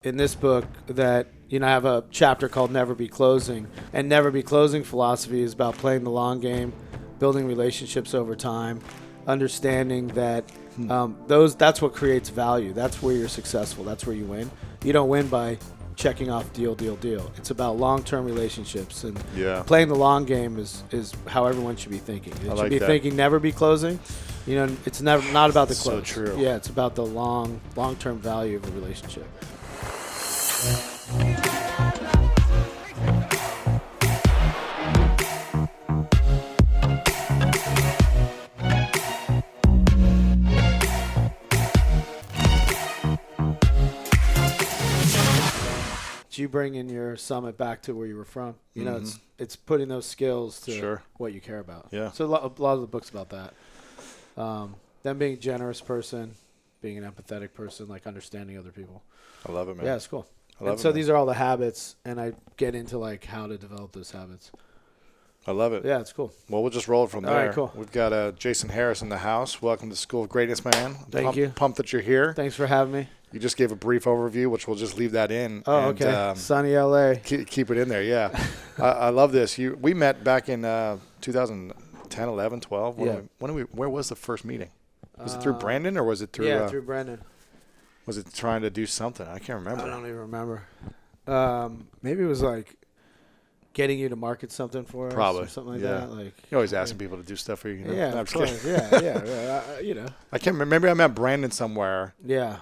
in this book that, I have a chapter called Never Be Closing. And Never Be Closing philosophy is about playing the long game, building relationships over time, understanding that that's what creates value. That's where you're successful. That's where you win. You don't win by checking off deal. It's about long-term relationships, and playing the long game is how everyone should be thinking. It should be thinking never be closing. It's never not about the close. So true. Yeah, it's about the long-term value of the relationship. You bring in your summit back to where you were from. It's putting those skills to what you care about. Yeah. So a lot of the book's about that. Them being a generous person, being an empathetic person, like understanding other people. I love it, man. Yeah, it's cool. So these are all the habits, and I get into like how to develop those habits. I love it. Yeah, it's cool. Well, we'll just roll it from there. All right, cool. We've got Jason Harris in the house. Welcome to School of Greatness, man. Thank you. Pumped that you're here. Thanks for having me. You just gave a brief overview, which we'll just leave that in. Oh, and, okay. Sunny LA. Keep it in there, yeah. I love this. We met back in 2010, 11, 12. Where was the first meeting? Was it through Brandon or was it through? Yeah, through Brandon. Was it trying to do something? I can't remember. I don't even remember. Maybe it was like getting you to market something for us. Probably. Or something like that. Like you're always asking people to do stuff for you. Yeah, No, of course. Yeah. I can't remember. Maybe I met Brandon somewhere. Yeah.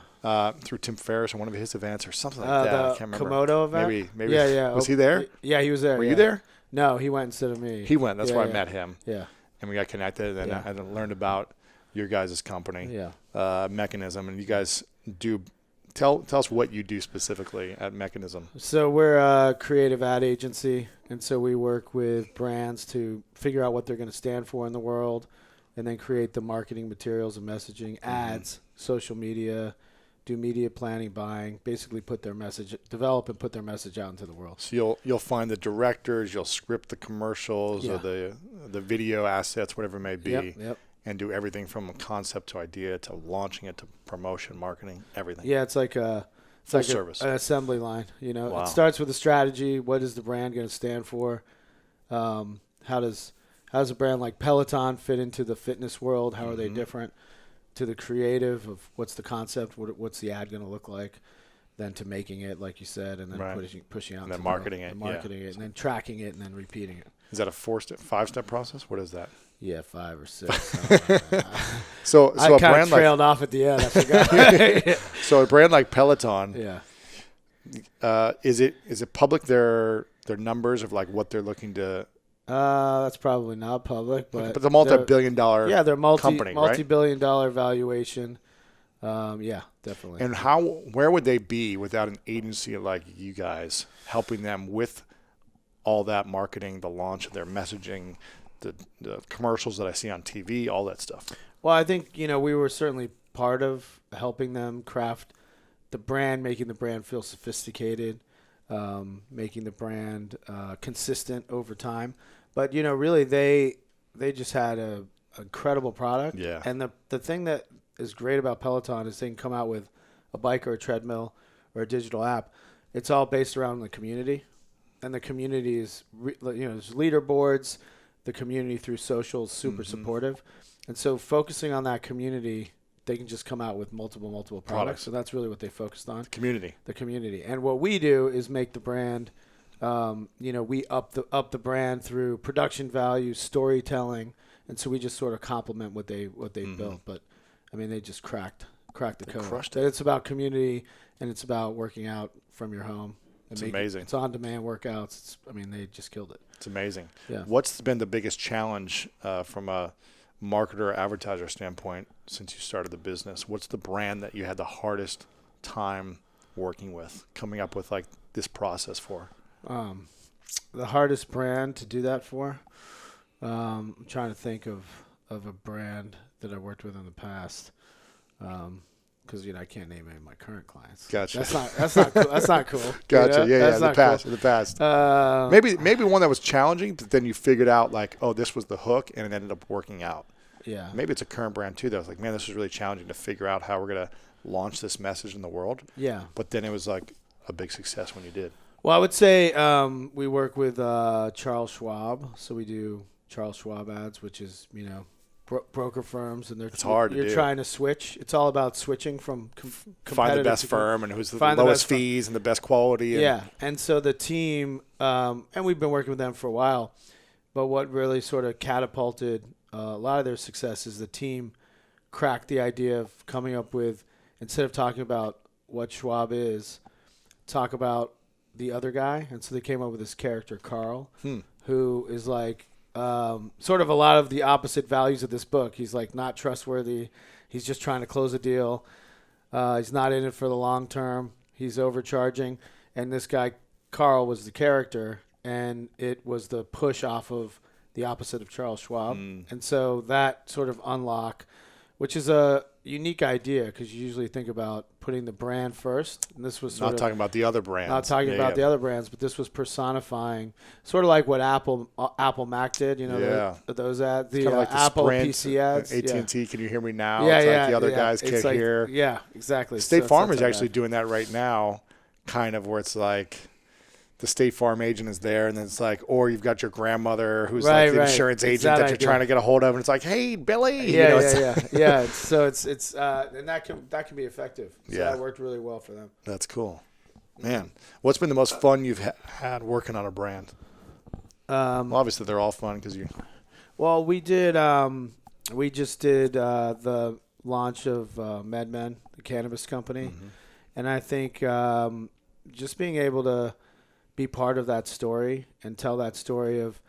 Through Tim Ferriss or one of his events or something like that. I can't remember. Komodo event? Maybe. Yeah. Was he there? Yeah, he was there. Were you there? No, he went instead of me. He went. That's where I met him. Yeah. And we got connected, and I learned about your guys' company, Mekanism, and you guys do. Tell us what you do specifically at Mekanism. So we're a creative ad agency, and so we work with brands to figure out what they're going to stand for in the world, and then create the marketing materials and messaging, ads, social media, do media planning, buying, basically develop and put their message out into the world. So you'll find the directors, you'll script the commercials or the video assets, whatever it may be. Yep. And do everything from concept to idea to launching it to promotion, marketing, everything. Yeah, it's like full service, an assembly line. Wow. It starts with a strategy. What is the brand going to stand for? How does a brand like Peloton fit into the fitness world? How are they different? To the creative of what's the concept? What's the ad going to look like? Then to making it, like you said, and then pushing out. And then marketing it, and then tracking it, and then repeating it. Is that a 5-step process? What is that? Yeah, 5 or 6. So I a kind brand of trailed off at the end. I forgot. So a brand like Peloton, is it public their numbers of like what they're looking to? That's probably not public, but the multi-billion-dollar they're company, multi-billion-dollar valuation. Yeah, definitely. And where would they be without an agency like you guys helping them with all that marketing, the launch of their messaging? The commercials that I see on TV, all that stuff. Well, I think, we were certainly part of helping them craft the brand, making the brand feel sophisticated, making the brand consistent over time. But, really, they just had a incredible product. Yeah. And the thing that is great about Peloton is they can come out with a bike or a treadmill or a digital app. It's all based around the community. And the community is, there's leaderboards. The community through social is super supportive. And so focusing on that community, they can just come out with multiple products. So that's really what they focused on. The community. And what we do is make the brand, we up the brand through production value, storytelling. And so we just sort of complement what they built. But, I mean, they just cracked the code. Crushed it. It's about community, and it's about working out from your home. It's amazing. It's on-demand workouts. They just killed it. It's amazing. Yeah. What's been the biggest challenge from a marketer, advertiser standpoint since you started the business? What's the brand that you had the hardest time working with, coming up with like this process for? The hardest brand to do that for? I'm trying to think of a brand that I worked with in the past. Because I can't name any of my current clients. Gotcha. That's not cool. That's not cool. Gotcha. Yeah. That's In the past. Maybe one that was challenging, but then you figured out like, oh, this was the hook, and it ended up working out. Yeah. Maybe it's a current brand too that was like, man, this is really challenging to figure out how we're gonna launch this message in the world. Yeah. But then it was like, a big success when you did? Well, I would say we work with Charles Schwab, so we do Charles Schwab ads, which is broker firms, and it's hard to do. You're trying to switch. It's all about switching from find the best firm and who's the lowest fees and the best quality. Yeah, and so the team, and we've been working with them for a while, but what really sort of catapulted a lot of their success is the team cracked the idea of coming up with, instead of talking about what Schwab is, talk about the other guy. And so they came up with this character, Carl, who is like sort of a lot of the opposite values of this book. He's like not trustworthy. He's just trying to close a deal. He's not in it for the long term. He's overcharging. And this guy, Carl, was the character, and it was the push off of the opposite of Charles Schwab. And so that sort of unlock, which is a unique idea because you usually think about putting the brand first. And this was not talking about the other brands. Not talking about the other brands, but this was personifying, sort of like what Apple Mac did. Those ads, the like Apple Sprint, PC ads. AT&T, can you hear me now? Yeah, it's yeah. like the other guys can't hear. Yeah, exactly. State Farm is actually doing that right now, kind of where it's like the State Farm agent is there, and then it's like, or you've got your grandmother who's like the insurance agent that you're trying to get a hold of, and it's like, hey, Billy. Yeah. So it's and that can be effective. So that worked really well for them. That's cool, man. What's been the most fun you've had working on a brand? Well, obviously they're all fun because you. Well, we just did the launch of MedMen, the cannabis company, and I think just being able to be part of that story and tell that story of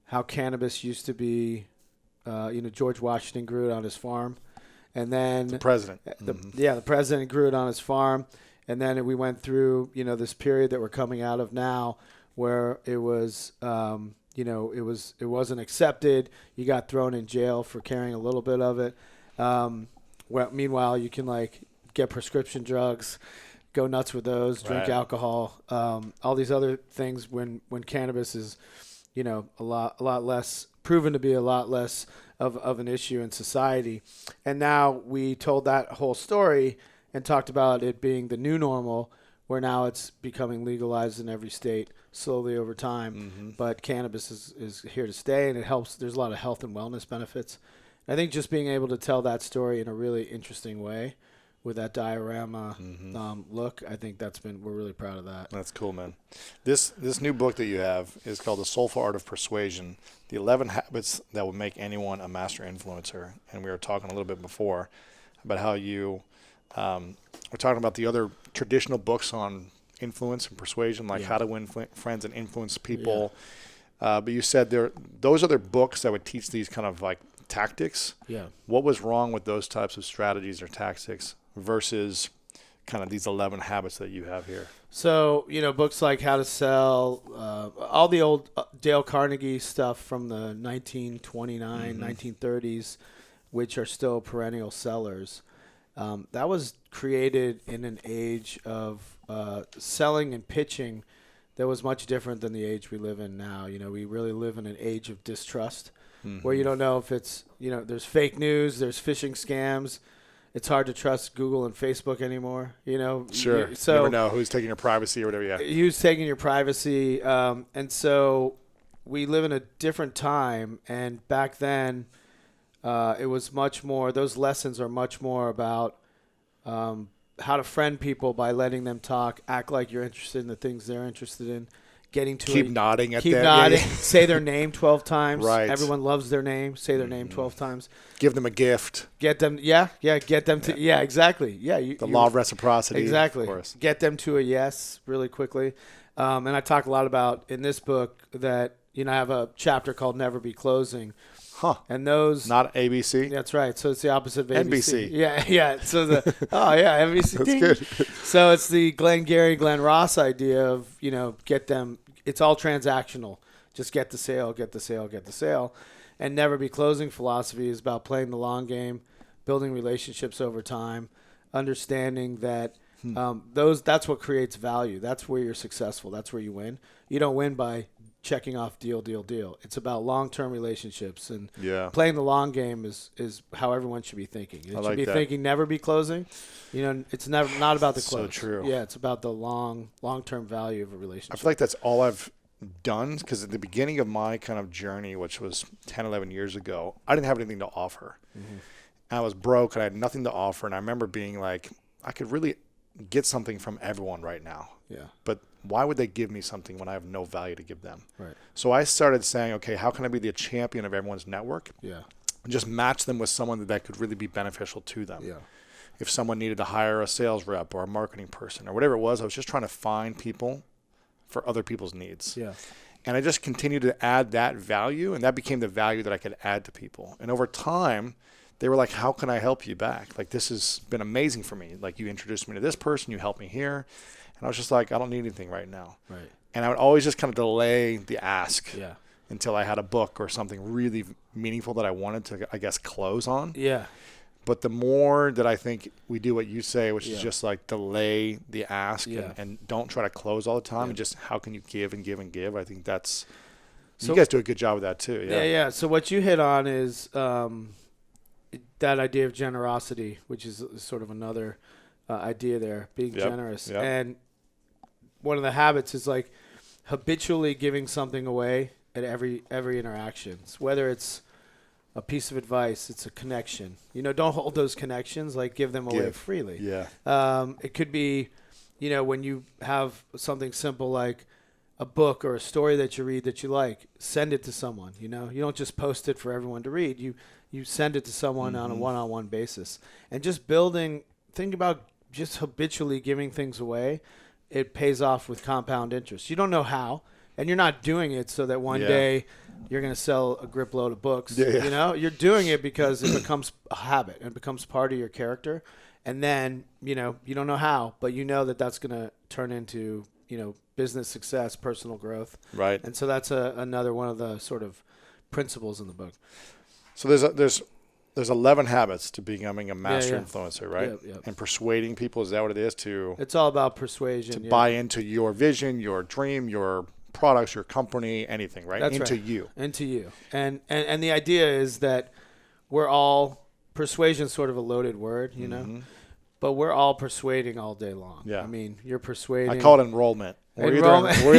how cannabis used to be, George Washington grew it on his farm, and then the president, the president grew it on his farm, and then we went through, this period that we're coming out of now, where it was, it wasn't accepted. You got thrown in jail for carrying a little bit of it. Meanwhile, you can get prescription drugs, go nuts with those, drink alcohol, all these other things when cannabis is, a lot less proven to be a lot less of an issue in society. And now we told that whole story and talked about it being the new normal, where now it's becoming legalized in every state slowly over time. But cannabis is here to stay, and it helps. There's a lot of health and wellness benefits. I think just being able to tell that story in a really interesting way, with that diorama look, I think we're really proud of that. That's cool, man. This new book that you have is called The Soulful Art of Persuasion, the 11 Habits That Will Make Anyone a Master Influencer. And we were talking a little bit before about how you we're talking about the other traditional books on influence and persuasion, like how to win friends and influence people. But you said those are the books that would teach these kind of like tactics. Yeah. What was wrong with those types of strategies or tactics versus kind of these 11 habits that you have here? So, books like How to Sell, all the old Dale Carnegie stuff from the 1929, 1930s, which are still perennial sellers. That was created in an age of selling and pitching that was much different than the age we live in now. We really live in an age of distrust where you don't know if it's, there's fake news, there's phishing scams. It's hard to trust Google and Facebook anymore, Sure. So you never know who's taking your privacy or whatever. Yeah. Who's taking your privacy. And so we live in a different time. And back then, it was much more, those lessons are much more about how to friend people by letting them talk, act like you're interested in the things they're interested in, keep nodding at them. Keep nodding. Say their name 12 times. Right. Everyone loves their name. Say their name 12 times. Give them a gift. Get them, get them to, exactly. Yeah. The law of reciprocity. Exactly. Of course. Get them to a yes really quickly. And I talk a lot about in this book that, I have a chapter called Never Be Closing. Huh. And those. Not ABC? That's right. So it's the opposite of ABC. Yeah. So NBC. That's good. So it's the Glenn Ross idea of, get them. It's all transactional. Just get the sale. And Never Be Closing philosophy is about playing the long game, building relationships over time, understanding that that's what creates value. That's where you're successful. That's where you win. You don't win by checking off deal. It's about long-term relationships, and Yeah. playing the long game is how everyone should be thinking. It I should like be that. thinking, never be closing. It's never not about the So close. true. Yeah, it's about the long-term value of a I relationship. feel like that's all I've done, because at the beginning of my kind of journey, which was 10, 11 years ago, I didn't have anything to offer. Mm-hmm. I was broke and I had nothing to offer. And I remember being like, I could really get something from everyone right now. Yeah. But why would they give me something when I have no value to give them? Right. So I started saying, okay, how can I be the champion of everyone's network? Yeah. And just match them with someone that could really be beneficial to them. Yeah. If someone needed to hire a sales rep or a marketing person or whatever it was, I was just trying to find people for other people's needs. Yeah. And I just continued to add that value, and that became the value that I could add to people. And over time, they were like, how can I help you back? Like, this has been amazing for me. Like, you introduced me to this person, you helped me here. And I was just like, I don't need anything right now. Right. And I would always just kind of delay the ask Yeah. until I had a book or something really meaningful that I wanted to, I guess, close on. Yeah. But the more that I think we do what you say, which Yeah. is just like delay the ask Yeah. and don't try to close all the time, Yeah. and just how can you give and give and give? I think that's, So- you guys do a good job with that too. Yeah. Yeah. So what you hit on is that idea of generosity, which is sort of another idea there, being Yep. generous. Yep. And one of the habits is like habitually giving something away at every interaction, whether it's a piece of advice, it's a connection. Don't hold those connections, like give them away Give. freely. Yeah. It could be, when you have something simple like a book or a story that you read that you like, send it to someone. You don't just post it for everyone to read. You send it to someone on a one-on-one basis. And just think about just habitually giving things away. It pays off with compound interest. You don't know how, and you're not doing it so that one Yeah. day you're going to sell a grip load of books. Yeah. You're doing it because it becomes a habit and becomes part of your character. And then, you don't know how, but you know that that's going to turn into, business success, personal growth. Right. And so that's another one of the sort of principles in the book. So there's 11 habits to becoming a master Yeah. influencer, right? Yep. And persuading people, is that what it is? To It's all about persuasion. yeah. buy into your vision, your dream, your products, your company, anything, right? That's into right. you. Into you. And the idea is that we're all, persuasion's sort of a loaded word, but we're all persuading all day long. Yeah. I mean, you're persuading. I call it enrollment. Enrollment. We're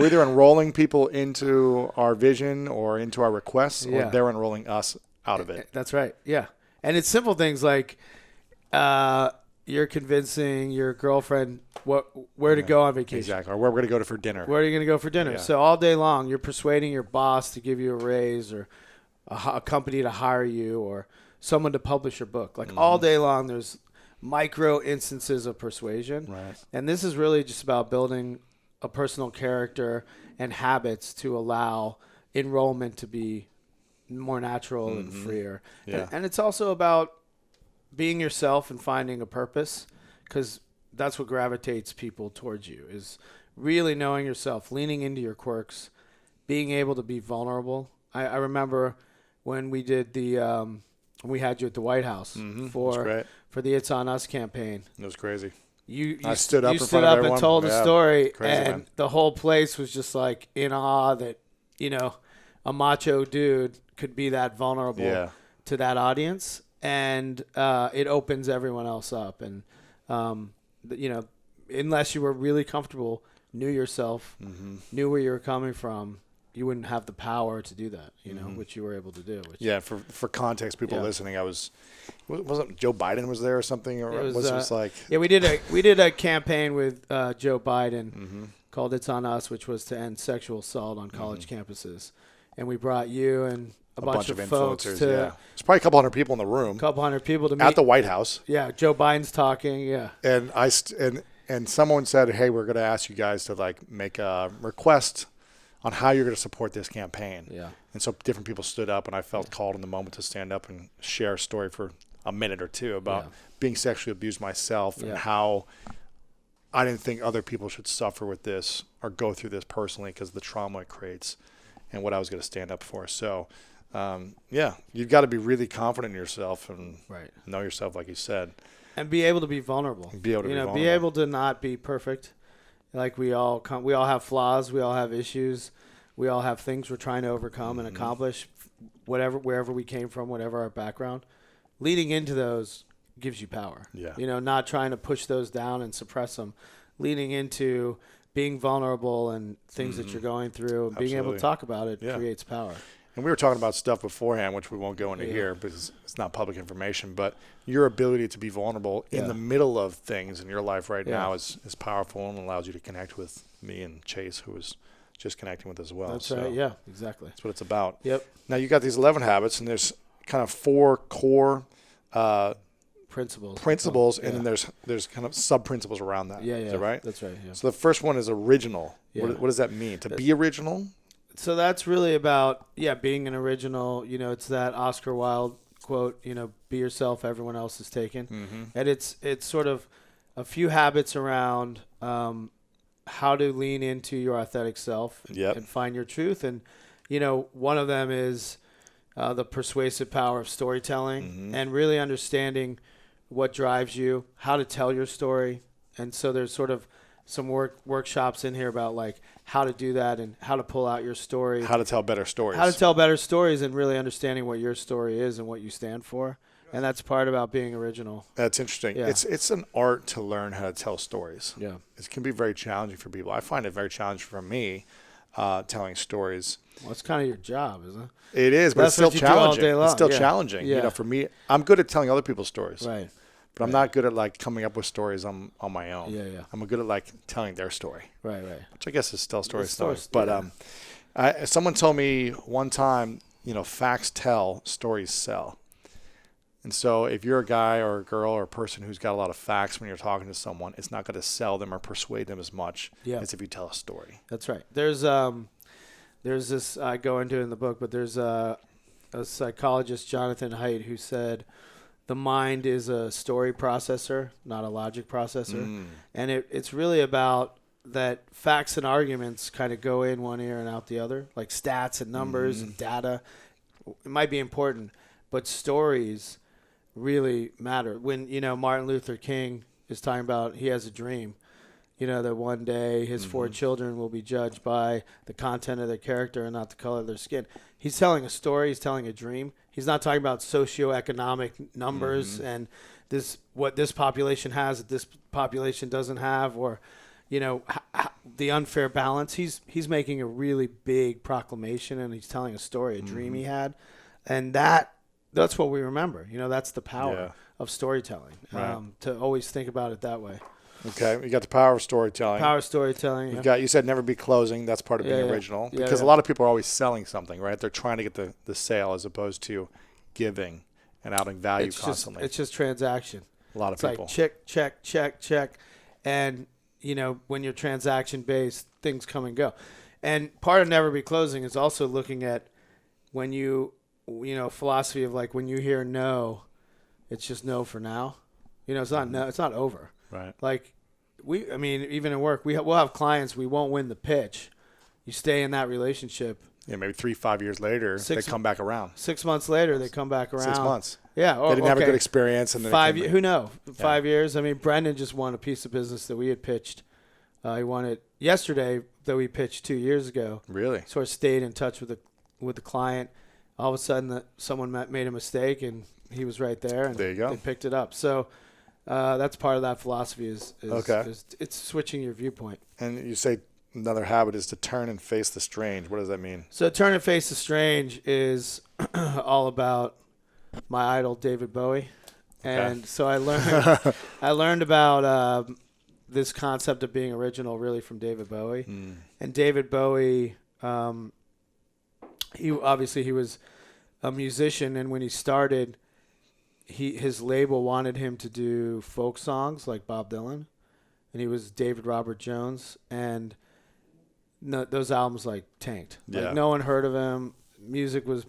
either enrolling people into our vision or into our requests, or Yeah. they're enrolling us out of it. That's right. Yeah. And it's simple things like you're convincing your girlfriend where to go on vacation. Exactly. Or where we're going to go to for dinner. Where are you going to go for dinner? Yeah. So all day long, you're persuading your boss to give you a raise, or a company to hire you, or someone to publish your book. Like all day long, there's micro instances of persuasion. Right. And this is really just about building a personal character and habits to allow enrollment to be more natural and freer. Yeah. And it's also about being yourself and finding a purpose, because that's what gravitates people towards you, is really knowing yourself, leaning into your quirks, being able to be vulnerable. I remember when we did we had you at the White House That's for great. the It's On Us campaign. It was crazy. You stood up you in stood front of up everyone. and told a Yeah. story, Crazy, and man. the whole place was just like in awe that a macho dude could be that vulnerable Yeah. to that audience, and it opens everyone else up. And unless you were really comfortable, knew yourself, knew where you were coming from, you wouldn't have the power to do that. Which you were able to do. Which, Yeah, for context, people Yeah. listening, wasn't Joe Biden was there or something, or It was, was just like Yeah, we did a campaign with Joe Biden called "It's On Us," which was to end sexual assault on college campuses, and we brought you and a bunch of folks influencers? to Yeah, there's probably a couple hundred people in the room a couple hundred people to meet at the White House, Yeah, Joe Biden's talking. Yeah, and and someone said, "Hey, we're going to ask you guys to like make a request on how you're going to support this campaign." yeah, And so different people stood up, and I felt called in the moment to stand up and share a story for a minute or two about Yeah. being sexually abused myself Yeah. and how I didn't think other people should suffer with this or go through this personally because of the trauma it creates and what I was going to stand up for. So, you've got to be really confident in yourself and right. know yourself, like you said. And be able to be vulnerable. Be able to be be vulnerable. able to not be perfect. Like we all have flaws. We all have issues. We all have things we're trying to overcome and accomplish, wherever we came from, whatever our background. Leading into those gives you power. Yeah. Not trying to push those down and suppress them. Leading into being vulnerable and things that you're going through and being able to talk about it creates power. And we were talking about stuff beforehand, which we won't go into here because it's not public information, but your ability to be vulnerable in the middle of things in your life right now is powerful and allows you to connect with me and Chase, who was just connecting with as well. That's right. Yeah, exactly. That's what it's about. Yep. Now you got these 11 habits, and there's kind of 4 core principles, and then there's kind of sub principles around that. Yeah, Is that right? That's right. Yeah. So the first one is original. Yeah. What does that mean? To be original? So that's really about being an original. It's that Oscar Wilde quote. Be yourself. Everyone else is taken. And it's sort of a few habits around how to lean into your authentic self and find your truth. And one of them is the persuasive power of storytelling and really understanding what drives you, how to tell your story. And so there's sort of some workshops in here about like how to do that and how to pull out your story. How to tell better stories. How to tell better stories and really understanding what your story is and what you stand for. And that's part about being original. That's interesting. Yeah. It's an art to learn how to tell stories. Yeah. It can be very challenging for people. I find it very challenging for me telling stories. Well, it's kind of your job, isn't it? It is, but it's still challenging. It's still challenging. Yeah. For me, I'm good at telling other people's stories. Right. But I'm not good at like coming up with stories on my own. Yeah. I'm good at like telling their story. Right. Which I guess is still story. But someone told me one time, facts tell, stories sell. And so if you're a guy or a girl or a person who's got a lot of facts when you're talking to someone, it's not going to sell them or persuade them as much as if you tell a story. That's right. There's this, I go into it in the book, but there's a psychologist, Jonathan Haidt, who said the mind is a story processor, not a logic processor. And it's really about that facts and arguments kind of go in one ear and out the other, like stats and numbers and data. It might be important, but stories really matter. When, Martin Luther King is talking about he has a dream, that one day his 4 children will be judged by the content of their character and not the color of their skin. He's telling a story. He's telling a dream. He's not talking about socioeconomic numbers and what this population has that this population doesn't have, or, the unfair balance. He's making a really big proclamation, and he's telling a story, a dream he had. And that's what we remember. That's the power of storytelling, to always think about it that way. Okay, you got the power of storytelling. Power of storytelling. You said never be closing. That's part of being original. Because a lot of people are always selling something, right? They're trying to get the sale as opposed to giving and adding value constantly. It's just transaction. A lot of people. Like check. And, when you're transaction-based, things come and go. And part of never be closing is also looking at when philosophy of like when you hear no, it's just no for now. It's not no, it's not over. Right. Like even in work, we'll have clients, we won't win the pitch. You stay in that relationship. Yeah, maybe 3-5 years later, they come back around. 6 months later, they come back around. 6 months. Yeah. They didn't have a good experience. And then 5 years. Who knows? 5 years. Brendan just won a piece of business that we had pitched. He won it yesterday, though we pitched 2 years ago. Really? Sort of stayed in touch with the client. All of a sudden, someone made a mistake, and he was right there. And there you go. They picked it up. So that's part of that philosophy is it's switching your viewpoint. And you say another habit is to turn and face the strange. What does that mean? So turn and face the strange is all about my idol, David Bowie. And so I learned about this concept of being original really from David Bowie. And David Bowie, he was a musician, and when he started, his label wanted him to do folk songs like Bob Dylan, and he was David Robert Jones, and those albums like tanked. Like no one heard of him. Music was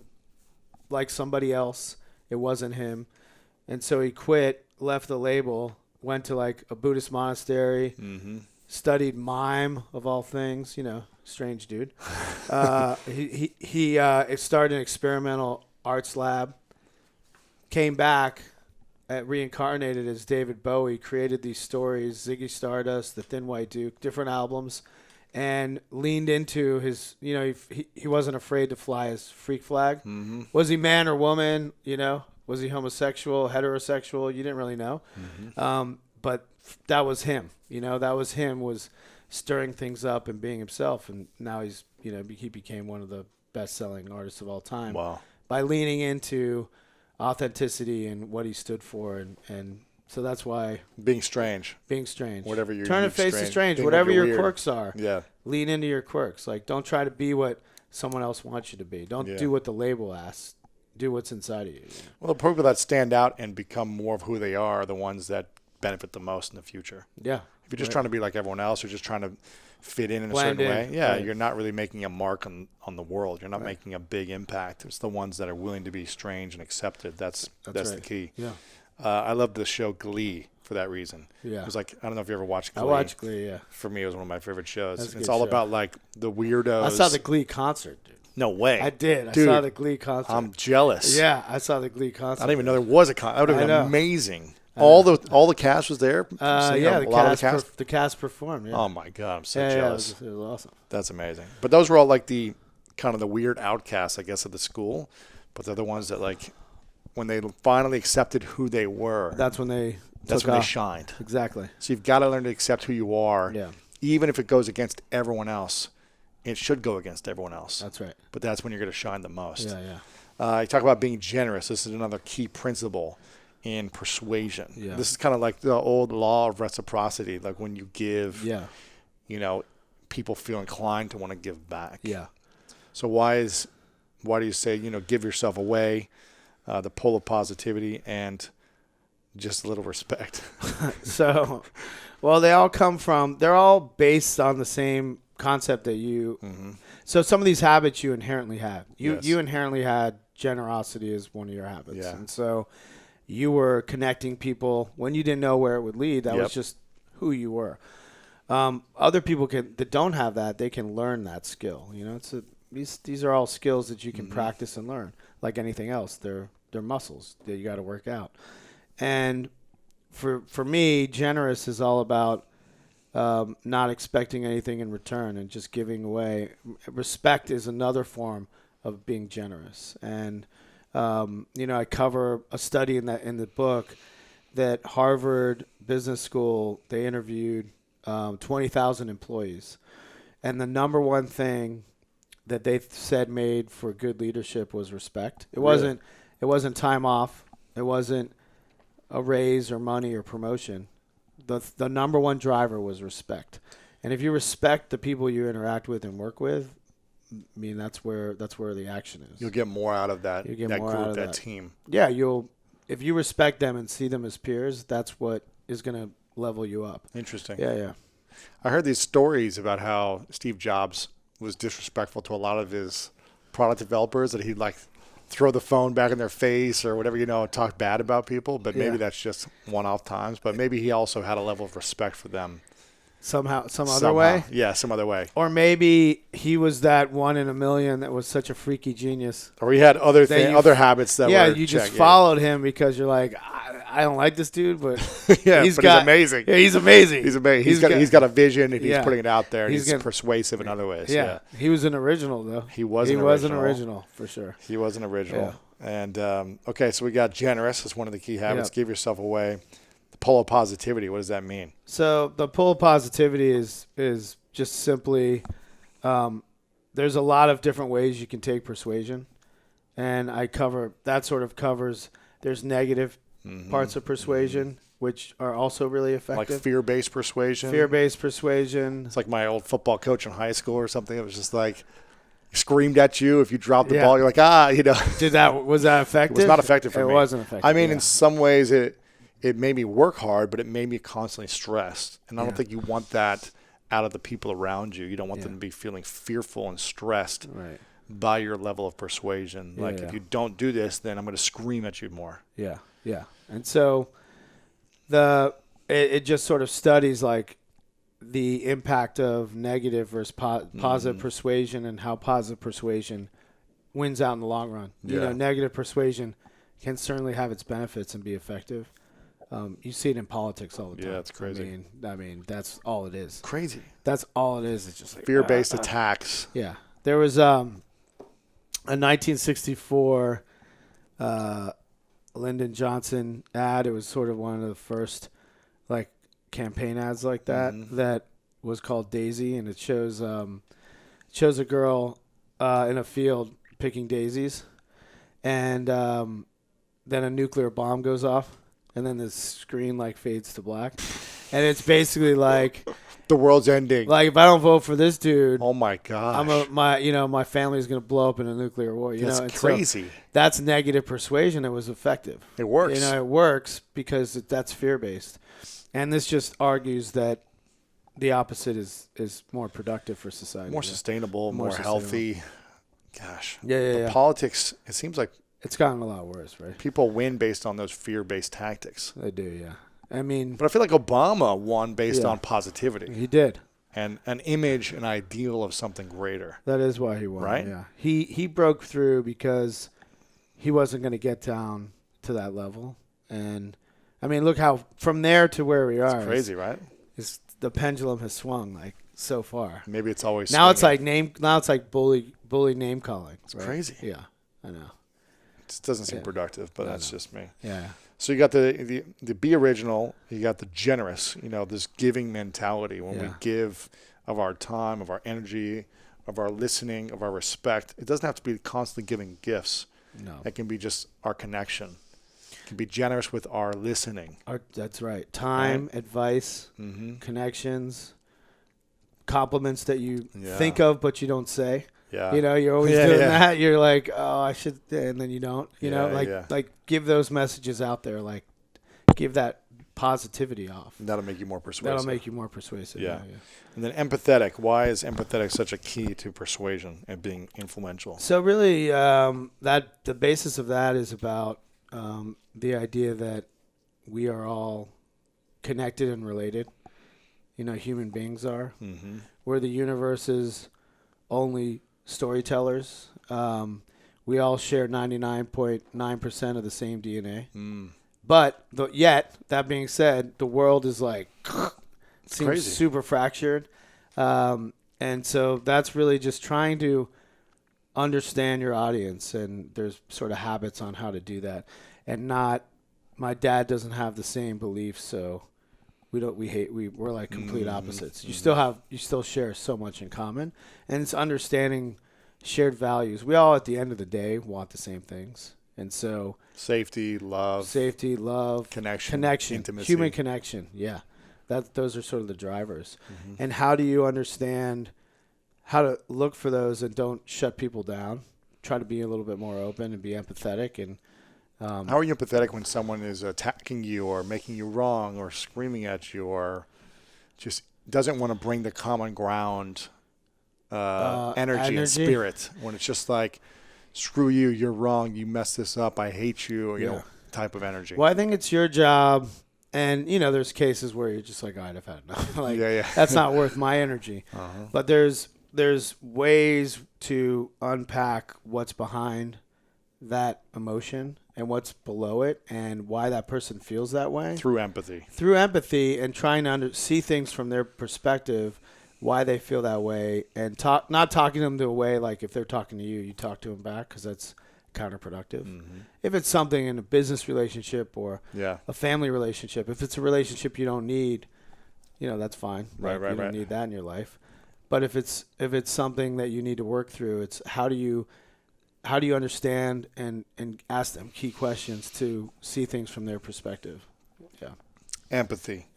like somebody else. It wasn't him. And so he quit, left the label, went to like a Buddhist monastery, studied mime of all things, strange dude. He started an experimental arts lab, came back, reincarnated as David Bowie, created these stories, Ziggy Stardust, The Thin White Duke, different albums. and leaned into his, he wasn't afraid to fly his freak flag. Mm-hmm. Was he man or woman? Was he homosexual, heterosexual? You didn't really know. Mm-hmm. But that was him. That was him, was stirring things up and being himself. And now he's, he became one of the best-selling artists of all time. Wow. By leaning into authenticity and what he stood for. And so that's why. Being strange. Whatever you're Turn and face the strange. Being Whatever like your weird. quirks are. Yeah. Lean into your quirks. Like, don't try to be what someone else wants you to be. Don't do what the label asks. Do what's inside of you. Well, the people that stand out and become more of who they are the ones that benefit the most in the future. Yeah. If you're just trying to be like everyone else or just trying to fit in a Blend certain in. way, Right. you're not really making a mark on the world. You're not making a big impact. It's the ones that are willing to be strange and accepted. That's right. the key. Yeah. I love the show Glee for that reason. Yeah. It was like, I don't know if you ever watched Glee. I watched Glee, yeah. For me, it was one of my favorite shows. That's a It's good all show. about like the weirdos. I saw the Glee concert, dude. No way. I did. Dude, I saw the Glee concert. I'm jealous. Yeah, I saw the Glee concert. I didn't even know there was a concert. That would have I been know. amazing. All the cast was there. Yeah, the cast performed. Yeah. Oh my god, I'm so yeah, jealous. it was awesome. That's amazing. But those were all like the kind of the weird outcasts, I guess, of the school. But they're the ones that like when they finally accepted who they were. That's when they shined. Exactly. So you've got to learn to accept who you are. Yeah. Even if it goes against everyone else, it should go against everyone else. That's right. But that's when you're going to shine the most. Yeah. You talk about being generous. This is another key principle in persuasion. Yeah. This is kind of like the old law of reciprocity. Like when you give, people feel inclined to want to give back. Yeah. So why do you say, give yourself away, the pull of positivity and just a little respect? So, well, they're all based on the same concept that you. Mm-hmm. So some of these habits you inherently have. Yes. You inherently had generosity as one of your habits. Yeah. And so you were connecting people when you didn't know where it would lead. That was just who you were. Other people that don't have that, they can learn that skill. These are all skills that you can practice and learn. Like anything else, they're muscles that you got to work out. And for me, generous is all about not expecting anything in return and just giving away. Respect is another form of being generous. And I cover a study in the book that Harvard Business School, they interviewed 20,000 employees, and the number one thing that they said made for good leadership was respect. It wasn't time off. It wasn't a raise or money or promotion. The number one driver was respect. And if you respect the people you interact with and work with, I mean, that's where the action is. You'll get more out of that. You get that more group, out of that that team. Yeah, if you respect them and see them as peers, that's what is going to level you up. Interesting. Yeah. I heard these stories about how Steve Jobs was disrespectful to a lot of his product developers, that he'd like throw the phone back in their face or whatever, talk bad about people. But maybe that's just one-off times. But maybe he also had a level of respect for them. Some other way? Yeah, some other way. Or maybe he was that one in a million that was such a freaky genius. Or he had other habits that were you just followed him because you're like, I don't like this dude, but he's amazing. Yeah, he's amazing. He's amazing. He's got a vision and he's putting it out there and he's persuasive in other ways. Yeah. He was an original though. He was an original for sure. He was an original. Yeah. And okay, so we got generous as one of the key habits. Yep. Give yourself away. The pull of positivity. What does that mean? So the pull of positivity is just simply there's a lot of different ways you can take persuasion, and I cover that sort of covers. There's negative parts of persuasion, which are also really effective. Like fear-based persuasion. Fear-based persuasion. It's like my old football coach in high school or something. It was just like screamed at you. If you dropped the ball, you're like, Was that effective? It was not effective for me. It wasn't effective. I mean, in some ways, it made me work hard, but it made me constantly stressed. And I don't think you want that out of the people around you. You don't want them to be feeling fearful and stressed by your level of persuasion. If you don't do this, then I'm going to scream at you more. Yeah. And so it just sort of studies like the impact of negative versus positive persuasion and how positive persuasion wins out in the long run. Yeah. Negative persuasion can certainly have its benefits and be effective. You see it in politics all the time. Yeah, it's crazy. I mean, that's all it is. Crazy. That's all it is. It's just like Fear-based attacks. Yeah. There was a 1964 Lyndon Johnson ad. It was sort of one of the first like campaign ads like that that was called Daisy, and it shows a girl in a field picking daisies, and then a nuclear bomb goes off, and then the screen like fades to black, and it's basically like the world's ending. Like if I don't vote for this dude, oh my gosh, my family's gonna blow up in a nuclear war. That's crazy. So that's negative persuasion. It was effective. It works. It works because that's fear based, and this just argues that the opposite is more productive for society. More sustainable, more healthy. Gosh. Yeah. Politics, it seems like it's gotten a lot worse, right? People win based on those fear-based tactics. They do, yeah. I mean, but I feel like Obama won based on positivity. He did. And an image, an ideal of something greater. That is why he won, right? Yeah. He broke through because he wasn't going to get down to that level. And I mean, look how from there to where we are. It's crazy, right? The pendulum has swung like so far. Maybe it's always now. Swinging. It's like bully name calling. It's crazy. Yeah, I know. It doesn't seem productive, but that's just me. Yeah. So you got the be original. You got the generous. This giving mentality when we give of our time, of our energy, of our listening, of our respect. It doesn't have to be constantly giving gifts. No. It can be just our connection. Can be generous with our listening. That's right. Time, advice, connections, compliments that you think of but you don't say. Yeah. You're always doing that. You're like, oh, I should, and then you don't. Like give those messages out there. Like give that positivity off. And that'll make you more persuasive. Yeah. And then empathetic. Why is empathetic such a key to persuasion and being influential? So really, the basis of that is about the idea that we are all connected and related. Human beings are. Mm-hmm. We're the universe's only storytellers. We all share 99.9% of the same DNA. But yet, that being said, the world is like seems crazy. Super fractured. And so that's really just trying to understand your audience, and there's sort of habits on how to do that. And my dad doesn't have the same beliefs, so we're like complete opposites. You still share so much in common, and it's understanding shared values. We all at the end of the day want the same things. And so safety, love, connection, intimacy, human connection. Yeah. Those are sort of the drivers. And how do you understand how to look for those and don't shut people down? Try to be a little bit more open and be empathetic. And how are you empathetic when someone is attacking you or making you wrong or screaming at you or just doesn't want to bring the common ground energy and spirit, when it's just like, screw you, you're wrong, you messed this up, I hate you, type of energy? Well, I think it's your job. And, there's cases where you're just like, all right, I've had enough. That's not worth my energy. But there's ways to unpack what's behind that emotion and what's below it and why that person feels that way. Through empathy. And trying to see things from their perspective, why they feel that way, and not talking them to a way like if they're talking to you, you talk to them back, because that's counterproductive. If it's something in a business relationship or a family relationship, if it's a relationship you don't need, that's fine. Right. You don't need that in your life. But if it's something that you need to work through, it's how do you understand and ask them key questions to see things from their perspective. Yeah. Empathy.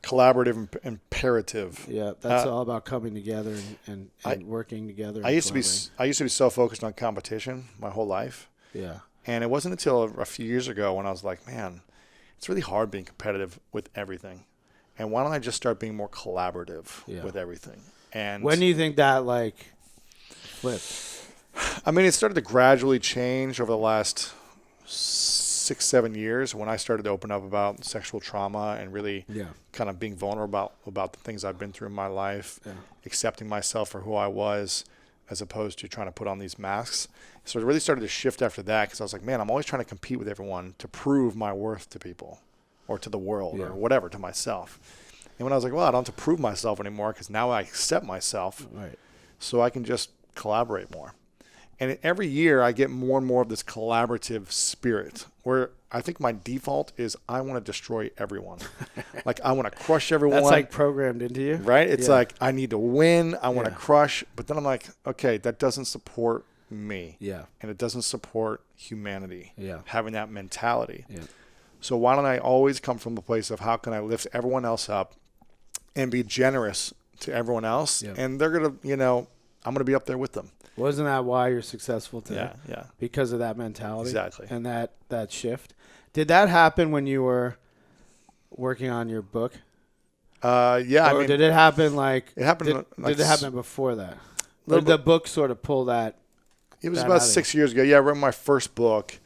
Collaborative, imperative. Yeah, that's all about coming together and working together. I used to be so focused on competition my whole life. Yeah. And it wasn't until a few years ago when I was like, man, it's really hard being competitive with everything. And why don't I just start being more collaborative with everything? And when do you think that flipped? I mean, it started to gradually change over the last 6-7 years when I started to open up about sexual trauma and really kind of being vulnerable about the things I've been through in my life, accepting myself for who I was as opposed to trying to put on these masks. So it really started to shift after that, because I was like, man, I'm always trying to compete with everyone to prove my worth to people. or to the world Yeah. or whatever, to myself. And when I was like, well, I don't have to prove myself anymore because now I accept myself, Right. so I can just collaborate more. And every year I get more and more of this collaborative spirit where I think my default is I want to destroy everyone. Like I want to crush everyone. That's like programmed into you. Right? It's Yeah. like I need to win. I want to Yeah. crush. But then I'm like, okay, that doesn't support me. Yeah. And it doesn't support humanity. Yeah. Having that mentality. Yeah. So why don't I always come from the place of how can I lift everyone else up and be generous to everyone else? Yeah. And they're going to, I'm going to be up there with them. Wasn't that why you're successful today? Yeah. Because of that mentality. Exactly. And that shift. Did that happen when you were working on your book? Yeah. Or did it happen like? It happened. Did it happen before that? Or did the book sort of pull that? It was that about out of 6 years ago. Yeah, I wrote my first book.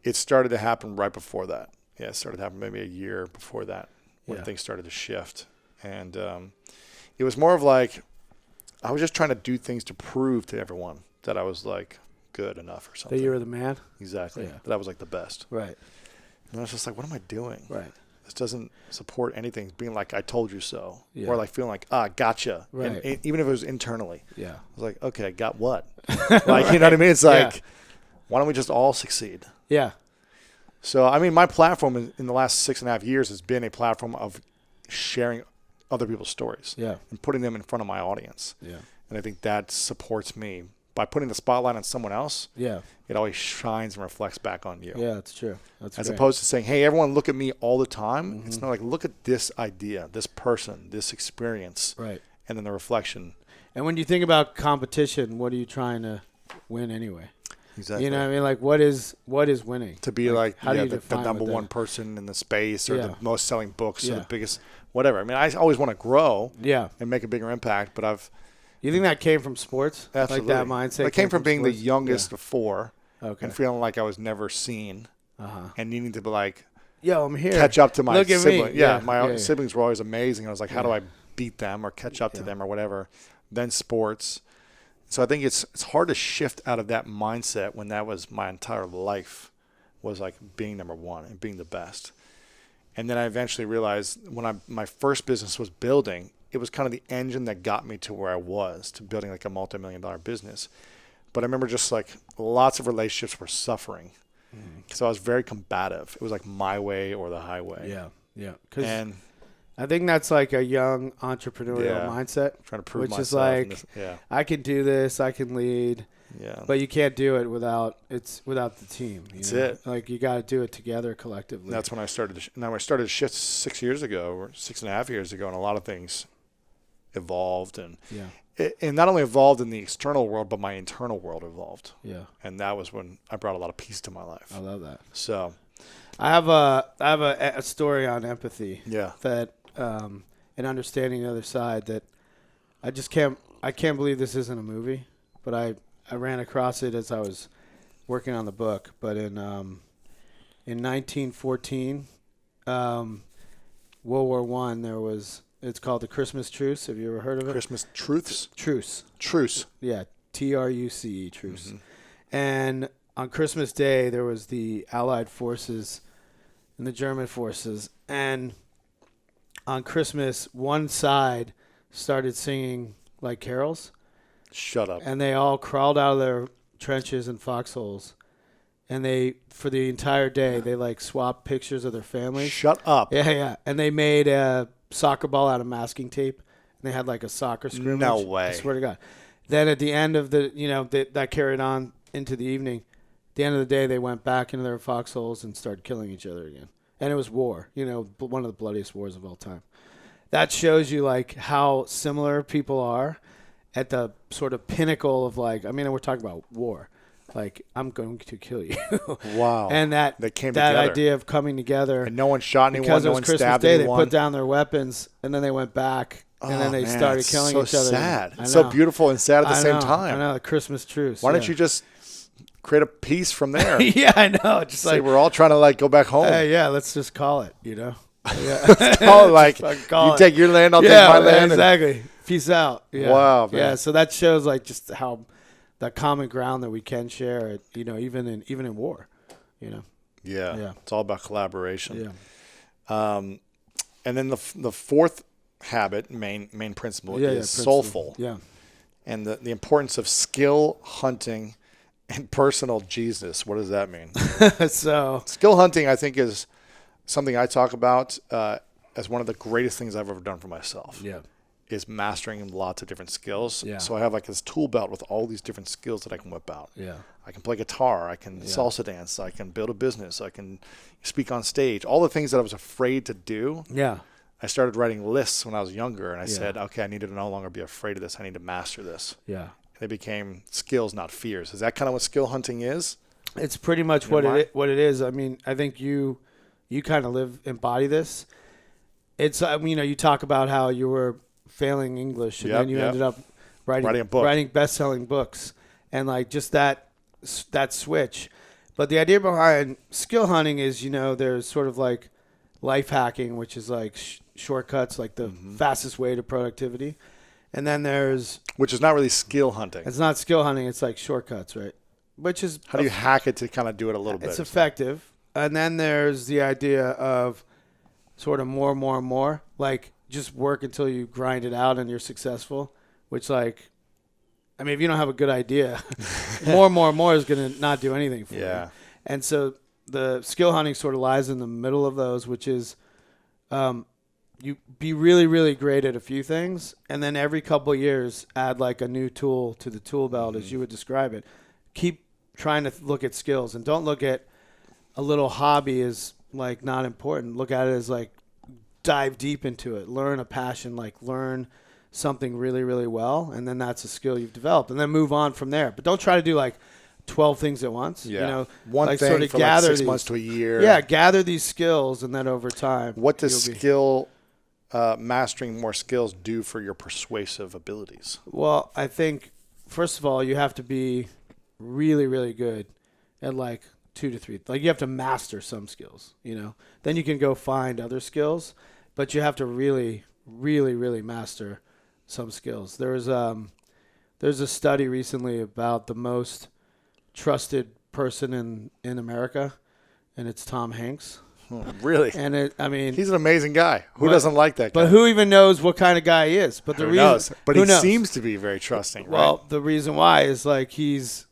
It started to happen right before that. Yeah, it started to happen maybe a year before that when things started to shift. And it was more of like I was just trying to do things to prove to everyone that I was like good enough or something. That you were the man? Exactly. Yeah. That I was like the best. Right. And I was just like, what am I doing? Right. This doesn't support anything. Being like, I told you so. Yeah. Or like feeling like, gotcha. Right. And even if it was internally. Yeah. I was like, okay, got what? Like, you know what I mean? It's like, Yeah. why don't we just all succeed? Yeah. So, I mean, my platform in the last 6.5 years has been a platform of sharing other people's stories Yeah. and putting them in front of my audience. Yeah. And I think that supports me. By putting the spotlight on someone else, Yeah. it always shines and reflects back on you. Yeah, that's true. That's As great. opposed to saying, hey, everyone look at me all the time. Mm-hmm. It's not like, look at this idea, this person, this experience, Right. and then the reflection. And when you think about competition, what are you trying to win anyway? Exactly. You know what I mean? Like, what is winning? To be like how do you the define number what one that- person in the space or Yeah. the most selling books or Yeah. the biggest whatever. I mean, I always want to grow Yeah. and make a bigger impact, but You think that came from sports? absolutely. Like that mindset? It came from being the sports? youngest of four Okay. and feeling like I was never seen Uh-huh. and needing to be like Yo, I'm here. catch up to my Look at me. siblings. Yeah, Yeah, my yeah. siblings were always amazing. I was like, how do Yeah. I beat them or catch up to Yeah. them or whatever? Then sports. So I think it's hard to shift out of that mindset when that was my entire life was like being number one and being the best. And then I eventually realized when my first business was building, it was kind of the engine that got me to where I was, to building like a multi-million-dollar business. But I remember just like lots of relationships were suffering. So I was very combative. It was like my way or the highway. Yeah. Yeah. 'Cause And I think that's like a young entrepreneurial Yeah. mindset. trying to prove Which myself. is like, and this, yeah. I can do this. I can lead. Yeah. But you can't do it without the team. That's know? it. Like you got to do it together collectively. That's when I started to now I started to shift 6 years ago or 6.5 years ago, and a lot of things evolved and not only evolved in the external world, but my internal world evolved. Yeah. And that was when I brought a lot of peace to my life. I love that. So I have a story on empathy. yeah. That and understanding the other side that I can't believe this isn't a movie, but I ran across it as I was working on the book. But in 1914, World War I, it's called the Christmas Truce. Have you ever heard of it? Christmas truths? Truce. Yeah, TRUCE, truce. Mm-hmm. And on Christmas Day, there was the Allied forces and the German forces. And on Christmas, one side started singing like carols. Shut up. And they all crawled out of their trenches and foxholes. And they, for the entire day, they like swapped pictures of their families. Shut up. Yeah. And they made a soccer ball out of masking tape. And they had like a soccer scrimmage. No way. I swear to God. Then at the end of that carried on into the evening. At the end of the day, they went back into their foxholes and started killing each other again. And it was war, one of the bloodiest wars of all time. That shows you like how similar people are at the sort of pinnacle of we're talking about war. Like, I'm going to kill you. Wow. And that together. idea of coming together. And no one shot anyone, Because it no was one Christmas stabbed Day, anyone. they put down their weapons, and then they went back, and then they started killing each other. Sad. I It's so know. beautiful and sad at the same I time. know, the Christmas truce. Why don't you just create a peace from there? Yeah, I know. Just Say like, we're all trying to go back home. yeah, let's just call it, Yeah. You take your land, I'll take my land. Exactly. Peace out. Yeah. Wow, man. Yeah, so that shows just how that common ground that we can share, even in war, Yeah. Yeah. It's all about collaboration. Yeah. And then the fourth habit, main principle, is principle. soulful. Yeah. And the importance of skill hunting and personal Jesus. What does that mean? So Skill hunting, I think, is something I talk about as one of the greatest things I've ever done for myself. yeah. Is mastering lots of different skills. Yeah. So I have like this tool belt with all these different skills that I can whip out. Yeah. I can play guitar. I can salsa dance. I can build a business. I can speak on stage. All the things that I was afraid to do. Yeah. I started writing lists when I was younger, and I Yeah. said, okay, I need to no longer be afraid of this. I need to master this. Yeah. They became skills, not fears. Is that kind of what skill hunting is? It's pretty much what it is. I mean, I think you kind of embody this. It's you talk about how you were failing English and then you ended up writing best-selling books, and like just that switch. But the idea behind skill hunting is, there's sort of like life hacking, which is like shortcuts, like the fastest way to productivity. And then which is not really skill hunting. It's not skill hunting. It's like shortcuts, right? Which is how do you hack it to kind of do it a little bit? It's effective. And then there's the idea of sort of more, like just work until you grind it out and you're successful, which if you don't have a good idea, more is going to not do anything for you. And so the skill hunting sort of lies in the middle of those, which is you be really, really great at a few things, and then every couple of years add like a new tool to the tool belt, as you would describe it. Keep trying to look at skills, and don't look at a little hobby as like not important. Look at it as like dive deep into it. Learn a passion, like learn something really, really well, and then that's a skill you've developed, and then move on from there. But don't try to do like 12 things at once. One like thing sort of for gather like 6 months to a year. Yeah, gather these skills, and then over time. What does mastering more skills do for your persuasive abilities? Well, I think first of all, you have to be really, really good at like 2 to 3. Like you have to master some skills. Then you can go find other skills, but you have to really, really, really master some skills. There's a study recently about the most trusted person in America, and it's Tom Hanks. Really? And he's an amazing guy. Who doesn't like that guy? But who even knows what kind of guy he is? But who knows? But he seems to be very trusting, right? Well, the reason why is like he's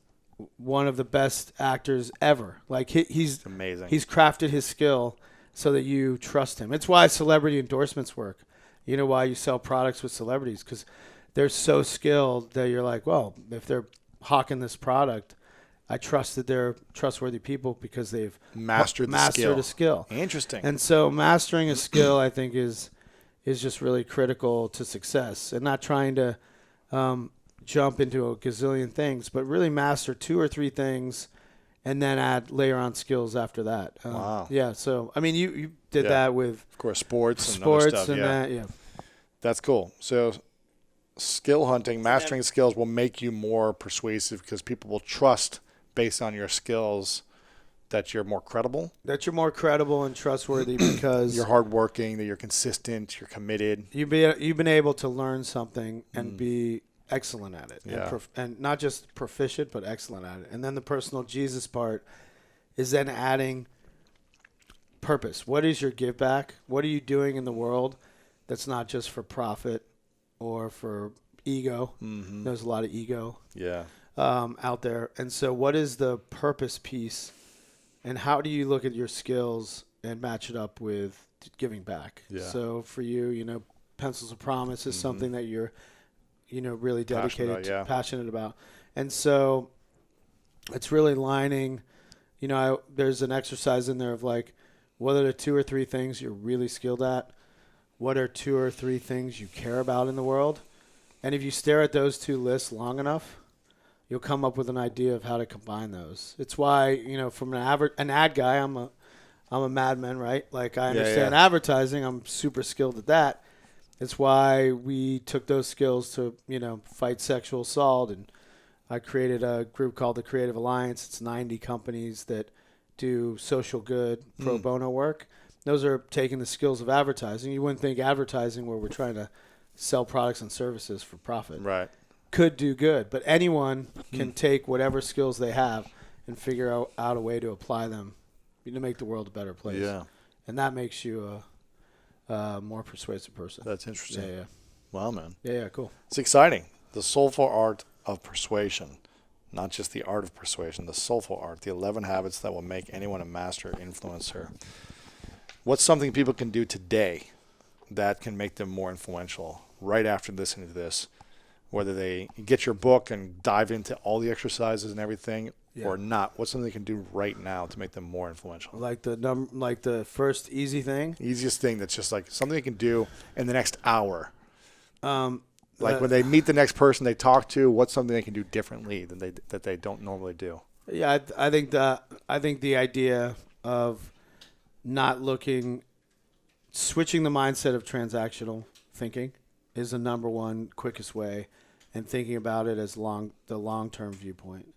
one of the best actors ever. Like he's amazing. He's crafted his skill so that you trust him. It's why celebrity endorsements work. You know why you sell products with celebrities? Because they're so skilled that you're like, well, if they're hawking this product, I trust that they're trustworthy people because they've mastered a skill. Interesting. And so mastering a skill, I think, is just really critical to success, and not trying to jump into a gazillion things, but really master 2 or 3 things and then layer on skills after that. Wow. Yeah. So, you did that with, of course, sports and other stuff. And that, yeah. That's cool. So skill hunting, mastering skills will make you more persuasive because people will trust based on your skills that you're more credible. That you're more credible and trustworthy because you're hardworking, that you're consistent, you're committed. You've been able to learn something and be excellent at it. Yeah. And not just proficient, but excellent at it. And then the personal Jesus part is then adding purpose. What is your give back? What are you doing in the world that's not just for profit or for ego? Mm-hmm. There's a lot of ego. Yeah. Out there. And so what is the purpose piece, and how do you look at your skills and match it up with giving back? Yeah. So for you, Pencils of Promise is something that you're, really dedicated passionate about. And so it's really lining, there's an exercise in there of like, what are the 2 or 3 things you're really skilled at? What are 2 or 3 things you care about in the world? And if you stare at those 2 lists long enough, you'll come up with an idea of how to combine those. It's why, from an ad guy, I'm a madman, right? Like I understand advertising. I'm super skilled at that. It's why we took those skills to, fight sexual assault. And I created a group called the Creative Alliance. It's 90 companies that do social good pro bono work. Those are taking the skills of advertising. You wouldn't think advertising where we're trying to sell products and services for profit. Right. Could do good, but anyone can take whatever skills they have and figure out a way to apply them to make the world a better place. Yeah. and that makes you a more persuasive person. That's interesting. Yeah. Wow, man. Yeah, cool. It's exciting. The soulful art of persuasion. Not just the art of persuasion, the soulful art, the 11 habits that will make anyone a master influencer. What's something people can do today that can make them more influential right after listening to this? Whether they get your book and dive into all the exercises and everything or not, what's something they can do right now to make them more influential? Like the first easy thing? Easiest thing that's just like something they can do in the next hour. Like when they meet the next person they talk to, what's something they can do differently than that they don't normally do? Yeah, I think the idea of switching the mindset of transactional thinking is the number one quickest way, and thinking about it as the long-term viewpoint.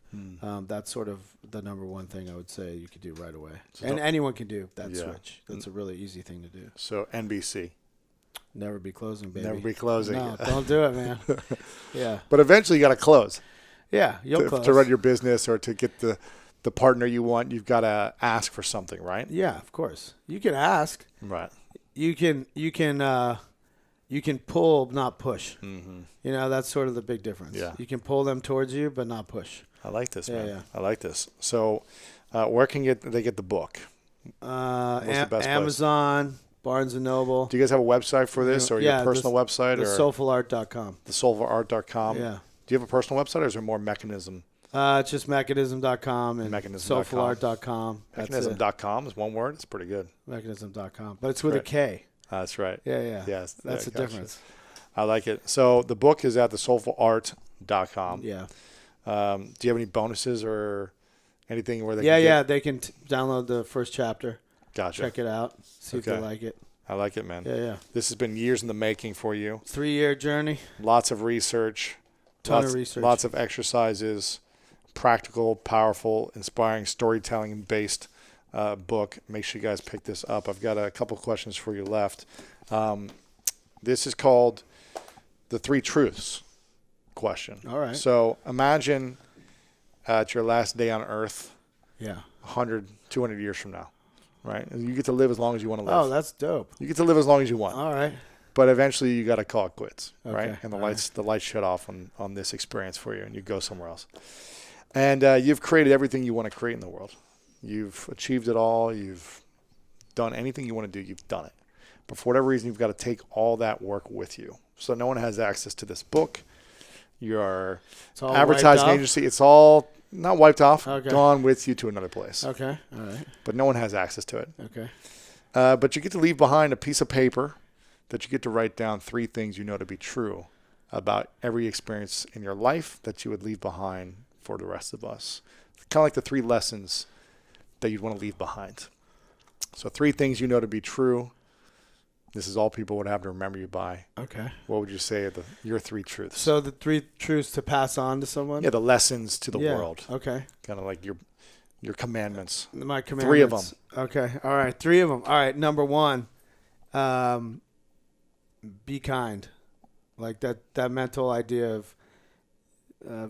That's sort of the number one thing I would say you could do right away. So and anyone can do that switch. That's a really easy thing to do. So NBC. Never be closing, baby. Never be closing. No, don't do it, man. Yeah. But eventually you got to close. Yeah, you'll close. To run your business or to get the partner you want, you've got to ask for something, right? Yeah, of course. You can ask. Right. You can pull, not push. Mm-hmm. You know, that's sort of the big difference. Yeah. You can pull them towards you, but not push. I like this, man. Yeah. I like this. So where can they get the book? What's the best Amazon, place? Barnes & Noble. Do you guys have a website for this or your personal website? The soulfulart.com. The soulfulart.com. Yeah. Do you have a personal website or is there more Mekanism? It's just Mekanism.com and Mekanism.com. soulfulart.com. Mekanism.com is one word. It's pretty good. Mekanism.com. But it's with a K. That's right. Yeah. Yes. That's the difference. I like it. So the book is at thesoulfulart.com. Yeah. Do you have any bonuses or anything where they they can download the first chapter. Gotcha. Check it out. See if they like it. I like it, man. Yeah. This has been years in the making for you. 3-year journey. Lots of research. Ton of research. Lots of exercises. Practical, powerful, inspiring, storytelling-based book. Make sure you guys pick this up. I've got a couple questions for you left. This is called the 3 truths question. All right. So imagine at your last day on Earth, 100, 200 years from now, right? And you get to live as long as you want to live. Oh, that's dope. You get to live as long as you want. All right. But eventually you got to call it quits, Okay. right? And the lights shut off on this experience for you, and you go somewhere else. And you've created everything you want to create in the world. You've achieved it all. You've done anything you want to do. You've done it. But for whatever reason, you've got to take all that work with you. So no one has access to this book. Your advertising agency, it's all not wiped off, gone with you to another place. Okay. All right. But no one has access to it. Okay. But you get to leave behind a piece of paper that you get to write down 3 things you know to be true about every experience in your life that you would leave behind for the rest of us. Kind of like the 3 lessons that you'd want to leave behind. So 3 things you know to be true. This is all people would have to remember you by. Okay. What would you say are your 3 truths? So the 3 truths to pass on to someone? Yeah, the lessons to the world. Okay. Kind of like your commandments. My commandments. 3 of them. Okay. All right. 3 of them. All right. Number 1, be kind. Like that mental idea of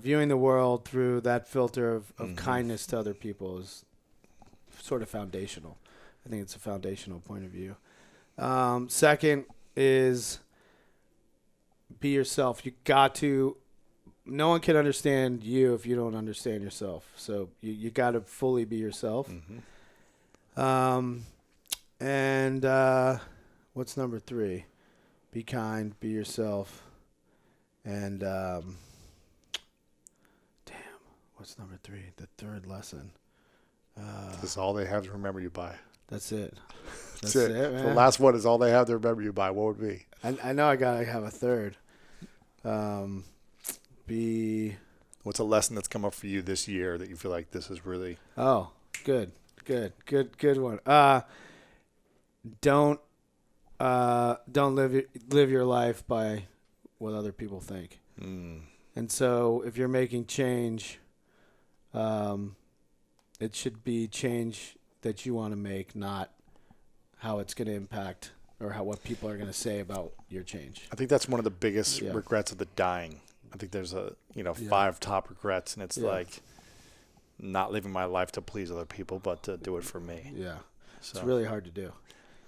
viewing the world through that filter of kindness to other people is sort of foundational. I think it's a foundational point of view. Second is be yourself. No one can understand you if you don't understand yourself. So you got to fully be yourself. And what's number 3? Be kind, be yourself. And what's number 3? The 3rd lesson. This is all they have to remember you by. That's it. That's it, man. The last one is all they have to remember you by. What would it be? I know I gotta have a 3rd. What's a lesson that's come up for you this year that you feel like this is really? Oh, good one. Don't live your life by what other people think. And so if you're making change, it should be change that you want to make, not how it's going to impact or what people are going to say about your change. I think that's one of the biggest regrets of the dying. I think there's 5 top regrets, and it's like not living my life to please other people, but to do it for me. Yeah. So It's really hard to do.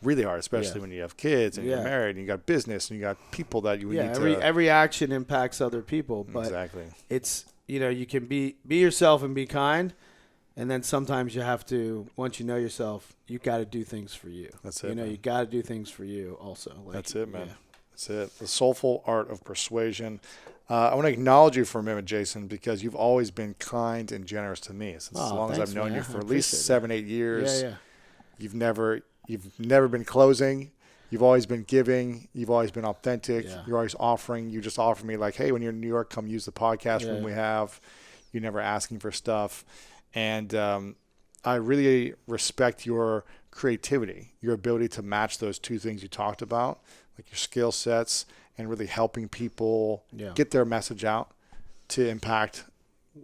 really hard, especially Yeah. when you have kids and Yeah. you're married and you got business and you got people that you Yeah, need to. every action impacts other people, but Exactly. it's, you can be yourself and be kind, and then sometimes you have to, once you know yourself, you got to do things for you. That's it, man. You got to do things for you also. Like, That's it, man. yeah. That's it. The Soulful Art of Persuasion. I want to acknowledge you for a minute, Jason, because you've always been kind and generous to me. Since as long as thanks, I've known man. you for I at least appreciate 7-8 years, Yeah. you've never been closing. You've always been giving. You've always been authentic. Yeah. You're always offering. You just offer me like, hey, when you're in New York, come use the podcast room we have. You're never asking for stuff. And I really respect your creativity, your ability to match those two things you talked about, like your skill sets and really helping people get their message out to impact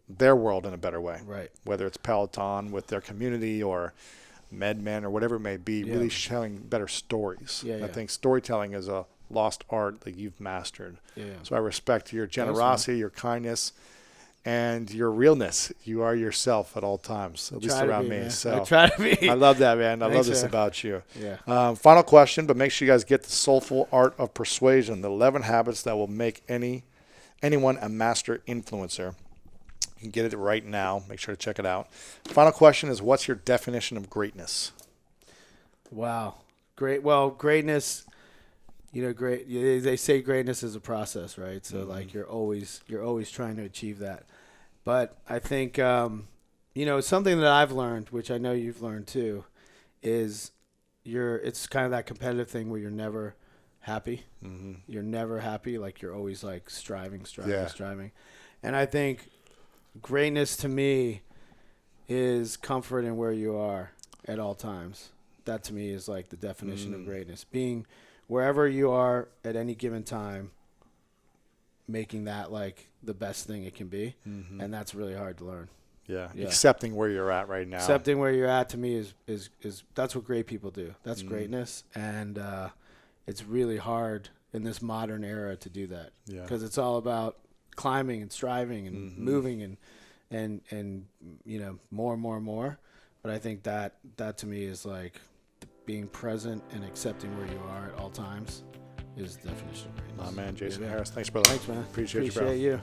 their world in a better way. Right. Whether it's Peloton with their community or MedMen or whatever it may be, really telling better stories. I think storytelling is a lost art that you've mastered. So I respect your generosity, your kindness, and your realness. You are yourself at all times, at least around me. Man. So I try to be. I love that, man. I love this man. about you. Yeah. Final question, but make sure you guys get the Soulful Art of Persuasion, the 11 habits that will make anyone a master influencer. You can get it right now. Make sure to check it out. Final question is, what's your definition of greatness? Wow. Great. Well, greatness, they say greatness is a process, right? So like you're always trying to achieve that. But I think, something that I've learned, which I know you've learned too, is it's kind of that competitive thing where you're never happy. You're never happy. Like you're always like striving. And I think greatness to me is comfort in where you are at all times. That to me is like the definition of greatness. Being wherever you are at any given time, making that like the best thing it can be. And that's really hard to learn. Yeah. Accepting where you're at right now. Accepting where you're at to me is that's what great people do. That's greatness. And it's really hard in this modern era to do that. Because it's all about climbing and striving and moving and more and more and more. But I think that to me is like being present and accepting where you are at all times is the definition of greatness. My man, Jason Harris. Thanks, brother. Thanks, man. Appreciate you, bro. You.